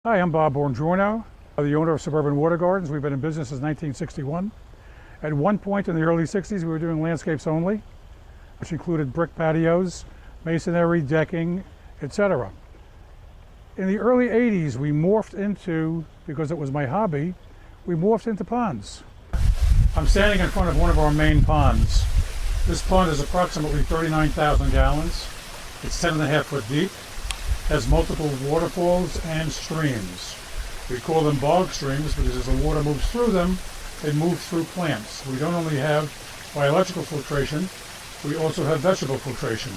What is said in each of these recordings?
Hi, I'm Bob Buongiorno, the owner of Suburban Watergardens. We've been in business since 1961. At one point in the early 60s, we were doing landscapes only, which included brick patios, masonry, decking, etc. In the early 80s, we morphed into, because it was my hobby, we morphed into ponds. I'm standing in front of one of our main ponds. This pond is approximately 39,000 gallons. It's 10.5 foot deep, has multiple waterfalls and streams. We call them bog streams because as the water moves through them, they move through plants. We don't only have biological filtration, we also have vegetable filtration.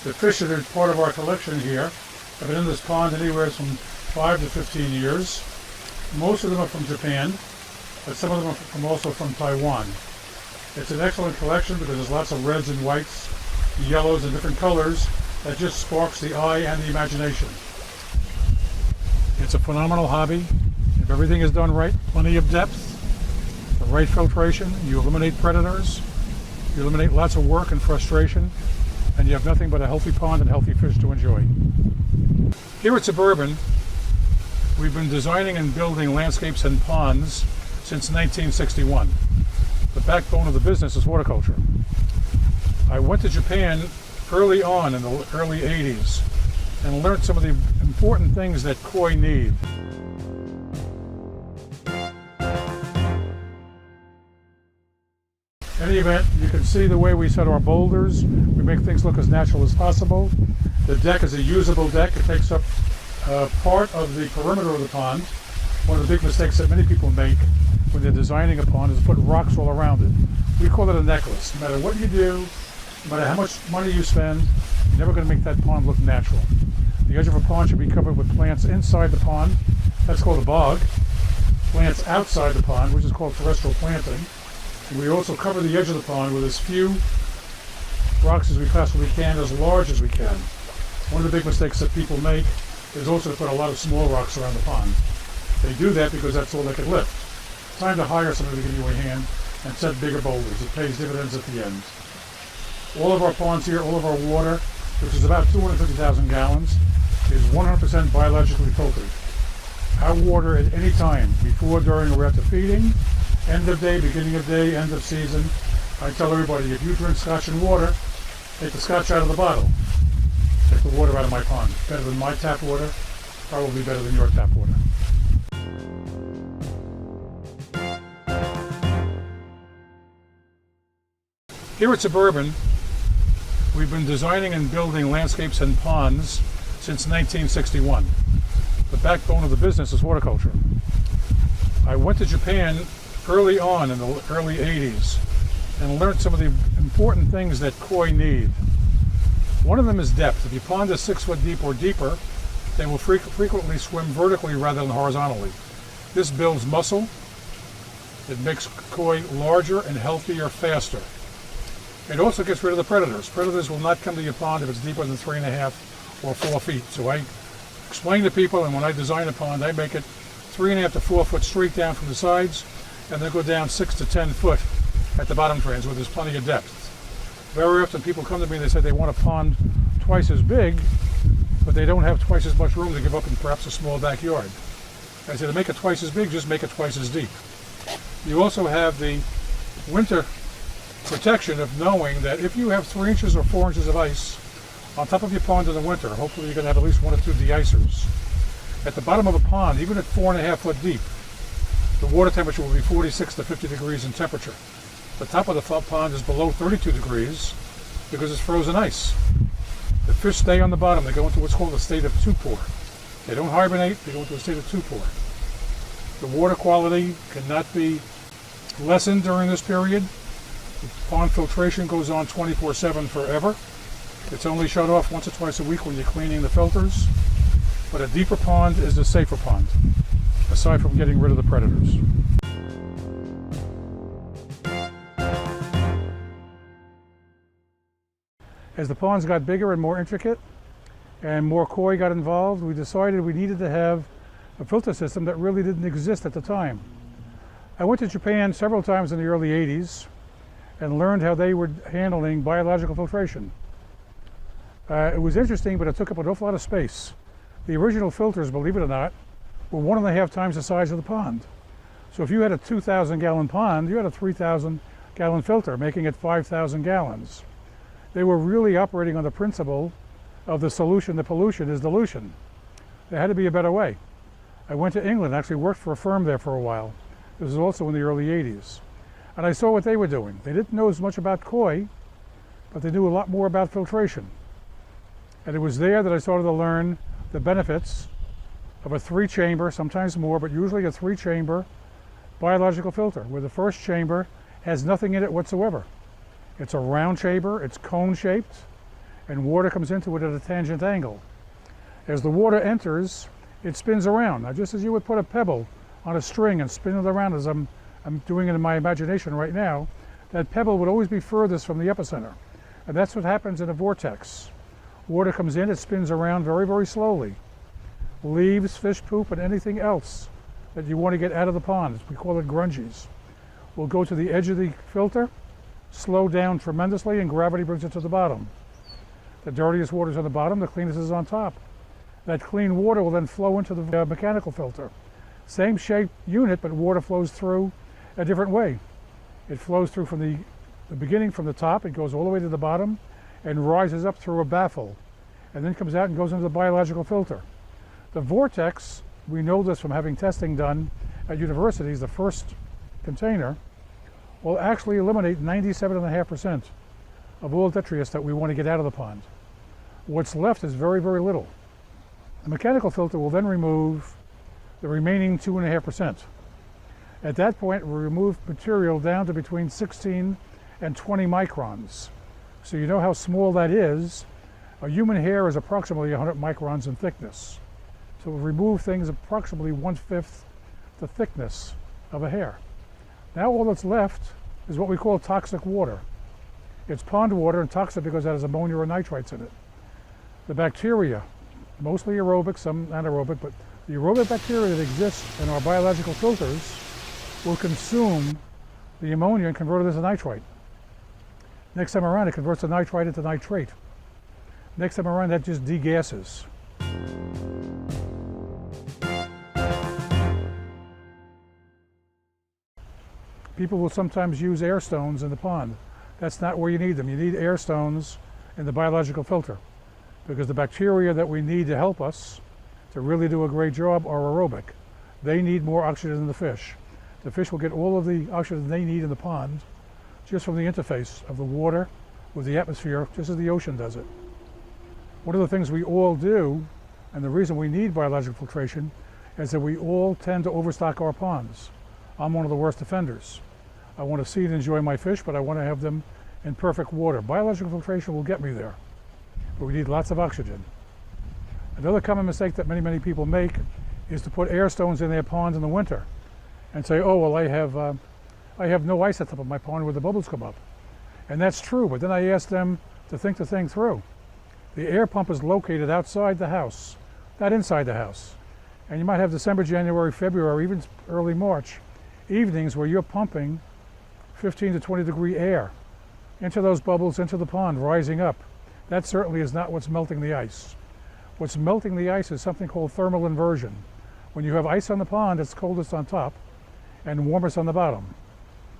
The fish that are part of our collection here have been in this pond anywhere from 5 to 15 years. Most of them are from Japan, but some of them are also from Taiwan. It's an excellent collection because there's lots of reds and whites, yellows and different colors that just sparks the eye and the imagination. It's a phenomenal hobby. If everything is done right, plenty of depth, the right filtration, you eliminate predators, you eliminate lots of work and frustration, and you have nothing but a healthy pond and healthy fish to enjoy. Here at Suburban, we've been designing and building landscapes and ponds since 1961. The backbone of the business is horticulture. I went to Japan early on in the early 80s and learned some of the important things that koi need. In any event, you can see the way we set our boulders. We make things look as natural as possible. The deck is a usable deck. It takes up part of the perimeter of the pond. One of the big mistakes that many people make when they're designing a pond is to put rocks all around it. We call it a necklace. No matter what you do, no matter how much money you spend, you're never going to make that pond look natural. The edge of a pond should be covered with plants inside the pond. That's called a bog. Plants outside the pond, which is called terrestrial planting. And we also cover the edge of the pond with as few rocks as we possibly can, as large as we can. One of the big mistakes that people make is also to put a lot of small rocks around the pond. They do that because that's all they can lift. It's time to hire somebody to give you a hand and set bigger boulders. It pays dividends at the end. All of our ponds here, all of our water, which is about 250,000 gallons, is 100% biologically filtered. Our water at any time, before, during, or after feeding, end of day, beginning of day, end of season, I tell everybody, if you drink scotch and water, take the scotch out of the bottle. Take the water out of my pond. Better than my tap water, probably better than your tap water. Here at Suburban, we've been designing and building landscapes and ponds since 1961. The backbone of the business is horticulture. I went to Japan early on in the early 80s and learned some of the important things that koi need. One of them is depth. If your pond is 6 foot deep or deeper, they will frequently swim vertically rather than horizontally. This builds muscle. It makes koi larger and healthier faster. It also gets rid of the predators. Predators will not come to your pond if it's deeper than 3.5 or 4 feet. So I explain to people, and when I design a pond, I make it 3.5 to 4 foot straight down from the sides, and then go down 6 to 10 foot at the bottom drains where there's plenty of depth. Very often people come to me and they say they want a pond twice as big, but they don't have twice as much room to give up in perhaps a small backyard. I say to make it twice as big, just make it twice as deep. You also have the winter protection of knowing that if you have 3 inches or 4 inches of ice on top of your pond in the winter, hopefully you're going to have at least 1 or 2 de-icers. At the bottom of a pond, even at 4.5 foot deep, the water temperature will be 46 to 50 degrees in temperature. The top of the pond is below 32 degrees because it's frozen ice. The fish stay on the bottom. They go into what's called a state of torpor. They don't hibernate, they go into a state of torpor. The water quality cannot be lessened during this period. Pond filtration goes on 24/7 forever. It's only shut off once or twice a week when you're cleaning the filters. But a deeper pond is a safer pond, aside from getting rid of the predators. As the ponds got bigger and more intricate and more koi got involved, we decided we needed to have a filter system that really didn't exist at the time. I went to Japan several times in the early 80s and learned how they were handling biological filtration. It was interesting, but it took up an awful lot of space. The original filters, believe it or not, were 1.5 times the size of the pond. So if you had a 2,000 gallon pond, you had a 3,000 gallon filter, making it 5,000 gallons. They were really operating on the principle of the solution to pollution is dilution. There had to be a better way. I went to England, actually worked for a firm there for a while. This was also in the early 80s. And I saw what they were doing. They didn't know as much about koi, but they knew a lot more about filtration. And it was there that I started to learn the benefits of a 3-chamber, sometimes more, but usually a 3-chamber biological filter, where the first chamber has nothing in it whatsoever. It's a round chamber, it's cone-shaped, and water comes into it at a tangent angle. As the water enters, it spins around. Now, just as you would put a pebble on a string and spin it around, as I'm doing it in my imagination right now, that pebble would always be furthest from the epicenter. And that's what happens in a vortex. Water comes in, it spins around very, very slowly. Leaves, fish poop, and anything else that you want to get out of the pond, we call it grungies, will go to the edge of the filter, slow down tremendously, and gravity brings it to the bottom. The dirtiest water is on the bottom, the cleanest is on top. That clean water will then flow into the mechanical filter. Same shaped unit, but water flows through a different way. It flows through from the beginning, from the top, it goes all the way to the bottom and rises up through a baffle, and then comes out and goes into the biological filter. The vortex, we know this from having testing done at universities, the first container will actually eliminate 97.5% of all detritus that we want to get out of the pond. What's left is very, very little. The mechanical filter will then remove the remaining 2.5%. At that point, we remove material down to between 16 and 20 microns. So you know how small that is. A human hair is approximately 100 microns in thickness. So we remove things approximately 1/5 the thickness of a hair. Now all that's left is what we call toxic water. It's pond water and toxic because it has ammonia or nitrites in it. The bacteria, mostly aerobic, some anaerobic, but the aerobic bacteria that exist in our biological filters will consume the ammonia and convert it into nitrite. Next time around, it converts the nitrite into nitrate. Next time around, that just degasses. People will sometimes use air stones in the pond. That's not where you need them. You need air stones in the biological filter because the bacteria that we need to help us to really do a great job are aerobic. They need more oxygen than the fish. The fish will get all of the oxygen they need in the pond just from the interface of the water with the atmosphere, just as the ocean does it. One of the things we all do, and the reason we need biological filtration, is that we all tend to overstock our ponds. I'm one of the worst offenders. I want to see and enjoy my fish, but I want to have them in perfect water. Biological filtration will get me there, but we need lots of oxygen. Another common mistake that many, many people make is to put air stones in their ponds in the winter and say, oh, well, I have no ice at the top of my pond where the bubbles come up. And that's true, but then I ask them to think the thing through. The air pump is located outside the house, not inside the house. And you might have December, January, February, even early March evenings where you're pumping 15 to 20 degree air into those bubbles, into the pond, rising up. That certainly is not what's melting the ice. What's melting the ice is something called thermal inversion. When you have ice on the pond, it's coldest on top and warmest on the bottom.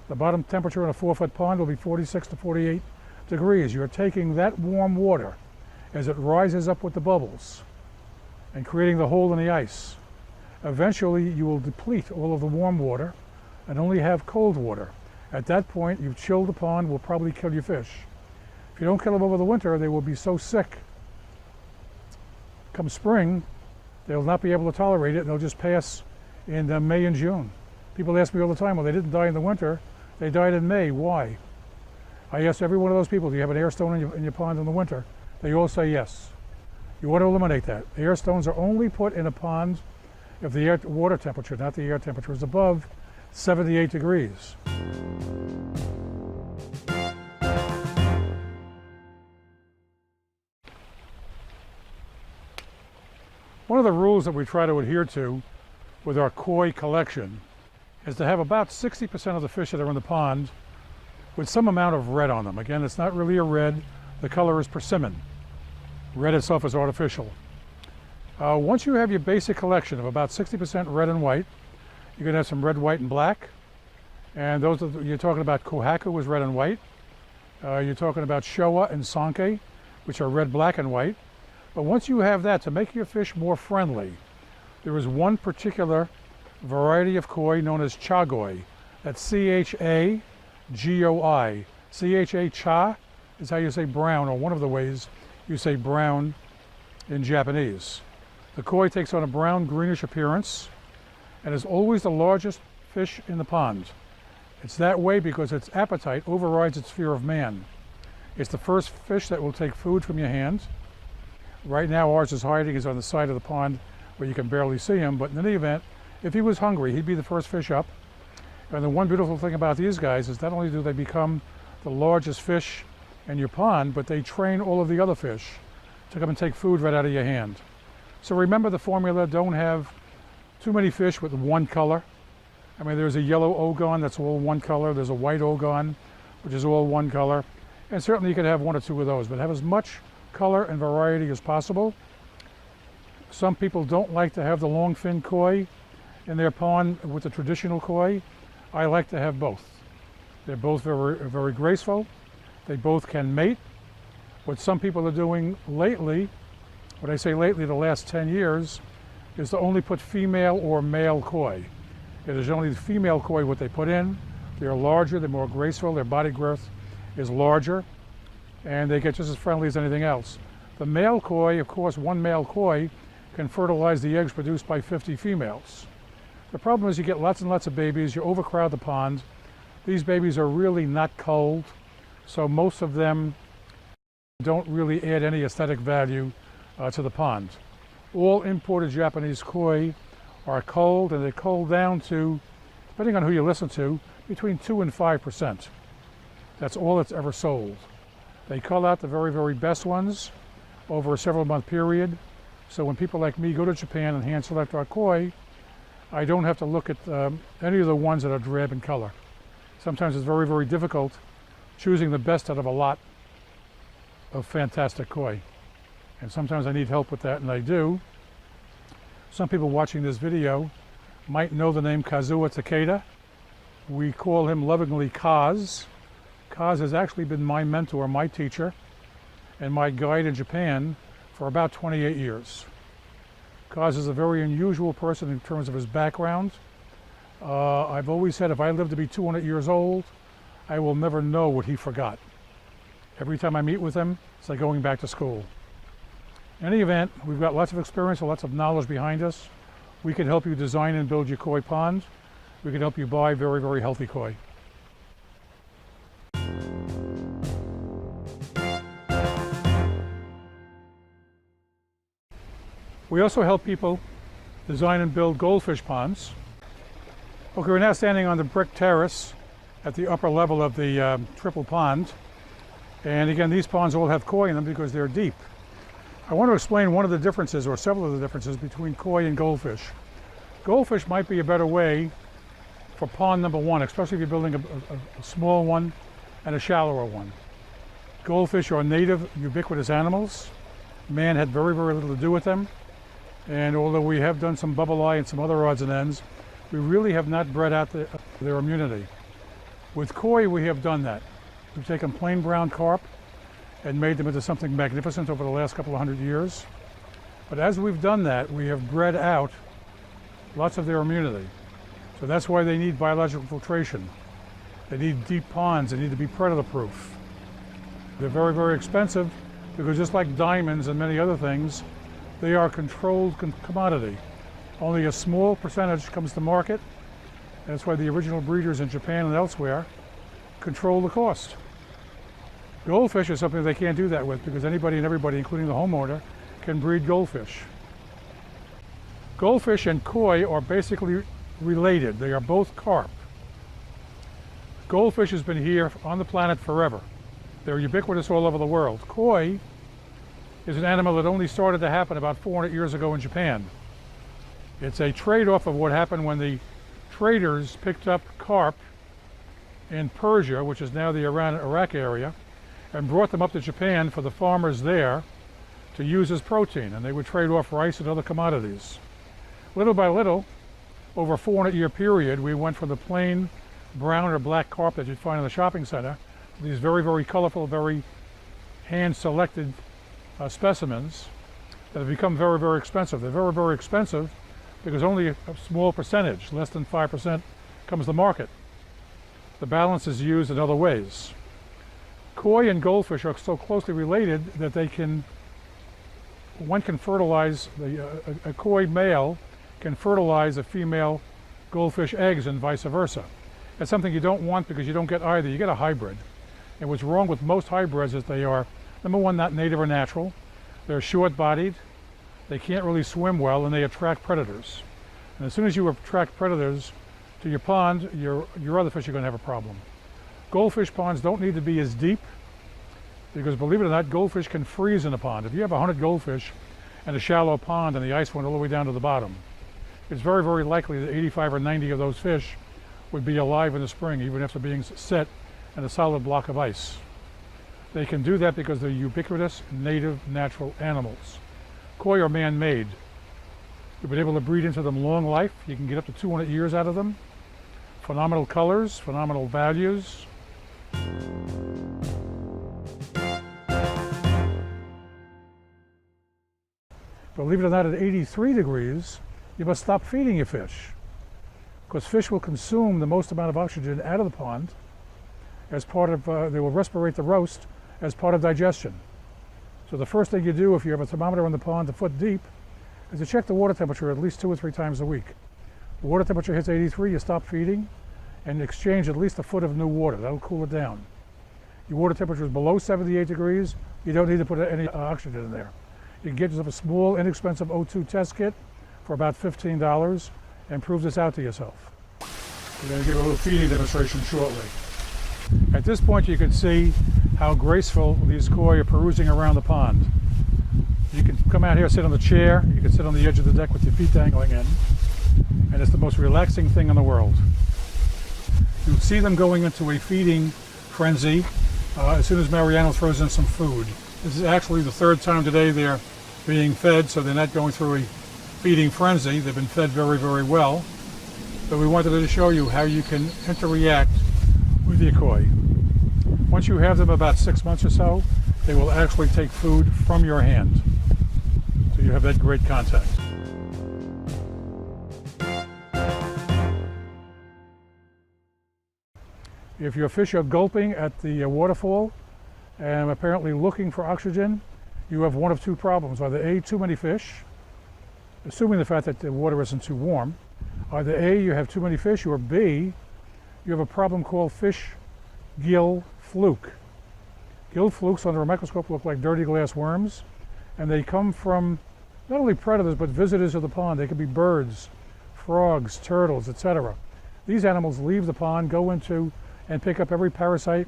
The bottom temperature in a 4-foot pond will be 46 to 48 degrees. You're taking that warm water as it rises up with the bubbles and creating the hole in the ice. Eventually, you will deplete all of the warm water and only have cold water. At that point, you've chilled the pond, will probably kill your fish. If you don't kill them over the winter, they will be so sick. Come spring, they'll not be able to tolerate it, and they'll just pass in May and June. People ask me all the time, well, they didn't die in the winter, they died in May, why? I ask every one of those people, do you have an air stone in your pond in the winter? They all say yes. You want to eliminate that. Air stones are only put in a pond if the water temperature, not the air temperature, is above 78 degrees. One of the rules that we try to adhere to with our koi collection is to have about 60% of the fish that are in the pond with some amount of red on them. Again, it's not really a red, the color is persimmon. Red itself is artificial. Once you have your basic collection of about 60% red and white, you're going to have some red, white, and black. And those are you're talking about Kohaku is red and white. You're talking about Showa and Sanke, which are red, black, and white. But once you have that, to make your fish more friendly, there is one particular variety of koi known as Chagoi. That's C-H-A-G-O-I. C-H-A, cha, is how you say brown, or one of the ways you say brown in Japanese. The koi takes on a brown greenish appearance and is always the largest fish in the pond. It's that way because its appetite overrides its fear of man. It's the first fish that will take food from your hand. Right now ours is hiding, is on the side of the pond where you can barely see him, but in any event, if he was hungry, he'd be the first fish up. And the one beautiful thing about these guys is not only do they become the largest fish in your pond, but they train all of the other fish to come and take food right out of your hand. So remember the formula, don't have too many fish with one color. I mean, there's a yellow ogon that's all one color, there's a white ogon, which is all one color, and certainly you could have one or two of those, but have as much color and variety as possible. Some people don't like to have the long fin koi in their pond with the traditional koi. I like to have both. They're both very, very graceful. They both can mate. What some people are doing lately, when I say lately, the last 10 years, is to only put female or male koi. It is only the female koi what they put in. They're larger, they're more graceful, their body growth is larger, and they get just as friendly as anything else. The male koi, of course, one male koi can fertilize the eggs produced by 50 females. The problem is you get lots and lots of babies, you overcrowd the pond. These babies are really not culled, so most of them don't really add any aesthetic value to the pond. All imported Japanese koi are culled, and they're culled down to, depending on who you listen to, between 2 and 5%. That's all that's ever sold. They cull out the very, very best ones over a several-month period. So when people like me go to Japan and hand select our koi, I don't have to look at any of the ones that are drab in color. Sometimes it's very, very difficult choosing the best out of a lot of fantastic koi. And sometimes I need help with that, and I do. Some people watching this video might know the name Kazuo Takeda. We call him lovingly Kaz. Kaz has actually been my mentor, my teacher, and my guide in Japan for about 28 years. Kaz is a very unusual person in terms of his background. I've always said if I live to be 200 years old, I will never know what he forgot. Every time I meet with him, it's like going back to school. In any event, we've got lots of experience and lots of knowledge behind us. We can help you design and build your koi pond. We can help you buy very, very healthy koi. We also help people design and build goldfish ponds. Okay, we're now standing on the brick terrace at the upper level of the triple pond. And again, these ponds all have koi in them because they're deep. I want to explain one of the differences, or several of the differences, between koi and goldfish. Goldfish might be a better way for pond number one, especially if you're building a small one and a shallower one. Goldfish are native, ubiquitous animals. Man had very, very little to do with them. And although we have done some bubble eye and some other odds and ends, we really have not bred out their immunity. With koi, we have done that. We've taken plain brown carp and made them into something magnificent over the last couple of hundred years. But as we've done that, we have bred out lots of their immunity. So that's why they need biological filtration. They need deep ponds, they need to be predator proof. They're very, very expensive because just like diamonds and many other things, they are controlled commodity. Only a small percentage comes to market, and that's why the original breeders in Japan and elsewhere control the cost. Goldfish is something they can't do that with because anybody and everybody, including the homeowner, can breed goldfish. Goldfish and koi are basically related. They are both carp. Goldfish has been here on the planet forever. They're ubiquitous all over the world. Koi is an animal that only started to happen about 400 years ago in Japan. It's a trade-off of what happened when the traders picked up carp in Persia, which is now the Iran-Iraq area, and brought them up to Japan for the farmers there to use as protein, and they would trade off rice and other commodities. Little by little, over a 400-year period, we went from the plain brown or black carpet that you'd find in the shopping center to these very, very colorful, very hand-selected specimens that have become very, very expensive. They're very, very expensive because only a small percentage, less than 5%, comes to market. The balance is used in other ways. Koi and goldfish are so closely related that one can fertilize, a koi male can fertilize a female goldfish eggs and vice versa. That's something you don't want because you don't get either. You get a hybrid. And what's wrong with most hybrids is they are, number one, not native or natural. They're short-bodied. They can't really swim well, and they attract predators. And as soon as you attract predators to your pond, your other fish are going to have a problem. Goldfish ponds don't need to be as deep because, believe it or not, goldfish can freeze in a pond. If you have 100 goldfish in a shallow pond and the ice went all the way down to the bottom, it's very, very likely that 85 or 90 of those fish would be alive in the spring, even after being set in a solid block of ice. They can do that because they're ubiquitous, native, natural animals. Koi are man-made. We've been able to breed into them long life. You can get up to 200 years out of them. Phenomenal colors, phenomenal values. Believe it or not, at 83 degrees, you must stop feeding your fish, because fish will consume the most amount of oxygen out of the pond as part of, they will respirate the roast as part of digestion. So the first thing you do if you have a thermometer in the pond a foot deep is to check the water temperature at least 2 or 3 times a week. The water temperature hits 83, you stop feeding and exchange at least a foot of new water. That'll cool it down. Your water temperature is below 78 degrees, you don't need to put any oxygen in there. You can get yourself a small, inexpensive O2 test kit for about $15 and prove this out to yourself. We're going to give a little feeding demonstration shortly. At this point you can see how graceful these koi are perusing around the pond. You can come out here, sit on the chair, you can sit on the edge of the deck with your feet dangling in, and it's the most relaxing thing in the world. You'll see them going into a feeding frenzy as soon as Mariano throws in some food. This is actually the 3rd time today they're being fed, so they're not going through a feeding frenzy. They've been fed very, very well. But we wanted to show you how you can interact with your koi. Once you have them about 6 months or so, they will actually take food from your hand. So you have that great contact. If your fish are gulping at the waterfall and apparently looking for oxygen, you have one of 2 problems. Either A, too many fish, assuming the fact that the water isn't too warm. Either A, you have too many fish, or B, you have a problem called fish gill fluke. Gill flukes under a microscope look like dirty glass worms, and they come from not only predators but visitors of the pond. They could be birds, frogs, turtles, etc. These animals leave the pond, go into and pick up every parasite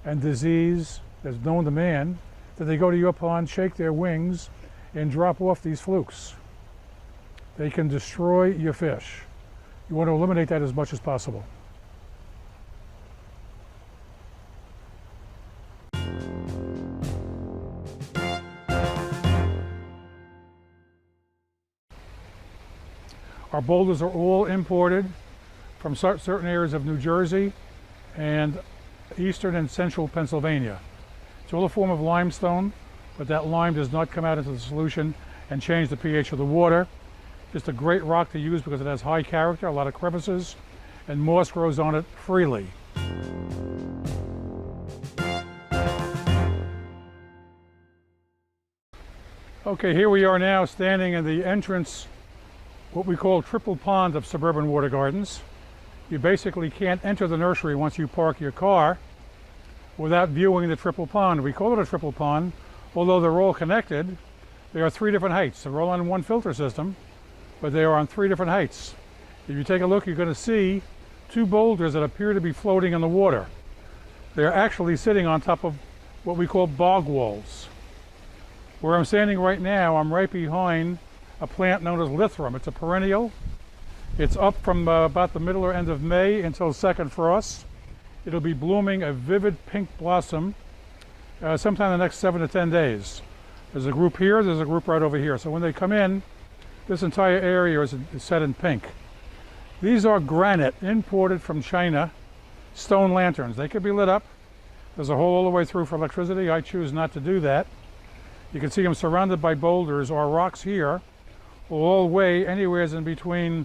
and disease that's known to man. Then they go to your pond, shake their wings, and drop off these flukes. They can destroy your fish. You want to eliminate that as much as possible. Our boulders are all imported from certain areas of New Jersey and eastern and central Pennsylvania. It's all a form of limestone, but that lime does not come out into the solution and change the pH of the water. Just a great rock to use because it has high character, a lot of crevices, and moss grows on it freely. Okay, here we are now standing in the entrance, what we call triple pond of Suburban Watergardens. You basically can't enter the nursery once you park your car without viewing the triple pond. We call it a triple pond, although they're all connected. They are 3 different heights. They're all on one filter system, but they are on 3 different heights. If you take a look, you're going to see 2 boulders that appear to be floating in the water. They're actually sitting on top of what we call bog walls. Where I'm standing right now, I'm right behind a plant known as Lythrum. It's a perennial. It's up from about the middle or end of May until second frost. It'll be blooming a vivid pink blossom sometime in the next 7 to 10 days. There's a group here, there's a group right over here. So when they come in, this entire area is set in pink. These are granite, imported from China, stone lanterns. They could be lit up. There's a hole all the way through for electricity. I choose not to do that. You can see them surrounded by boulders or rocks here, will all weigh anywhere in between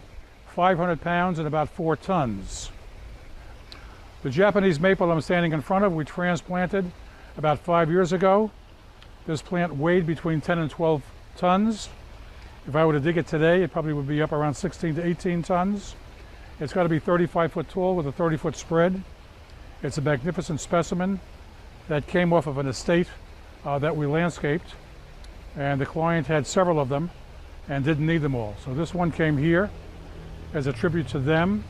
500 pounds and about 4 tons. The Japanese maple I'm standing in front of, we transplanted about 5 years ago. This plant weighed between 10 and 12 tons. If I were to dig it today, it probably would be up around 16 to 18 tons. It's got to be 35 foot tall with a 30-foot spread. It's a magnificent specimen that came off of an estate that we landscaped, and the client had several of them and didn't need them all. So this one came here as a tribute to them,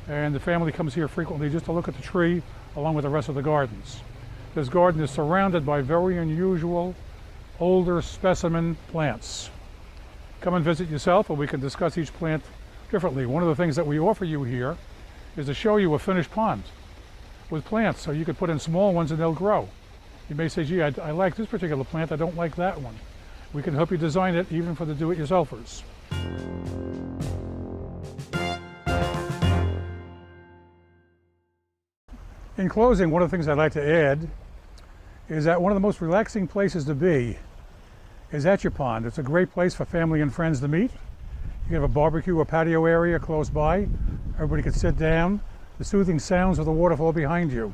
and the family comes here frequently just to look at the tree along with the rest of the gardens. This garden is surrounded by very unusual, older specimen plants. Come and visit yourself, and we can discuss each plant differently. One of the things that we offer you here is to show you a finished pond with plants, so you could put in small ones and they'll grow. You may say, gee, I like this particular plant, I don't like that one. We can help you design it even for the do-it-yourselfers. In closing, one of the things I'd like to add is that one of the most relaxing places to be is at your pond. It's a great place for family and friends to meet. You can have a barbecue or patio area close by. Everybody can sit down. The soothing sounds of the waterfall behind you,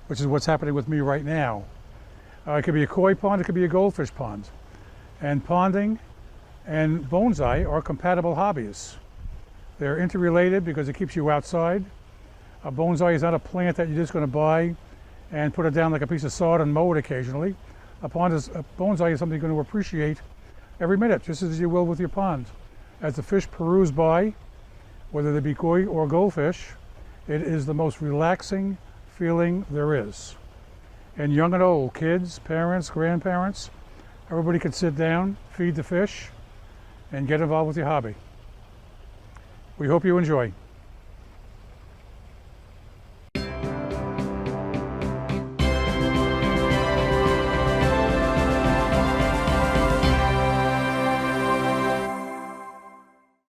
which is what's happening with me right now. It could be a koi pond, it could be a goldfish pond. And ponding and bonsai are compatible hobbies. They're interrelated because it keeps you outside. A bonsai is not a plant that you're just going to buy and put it down like a piece of sod and mow it occasionally. A bonsai is something you're going to appreciate every minute, just as you will with your pond. As the fish peruse by, whether they be koi or goldfish, it is the most relaxing feeling there is. And young and old, kids, parents, grandparents, everybody can sit down, feed the fish, and get involved with your hobby. We hope you enjoy.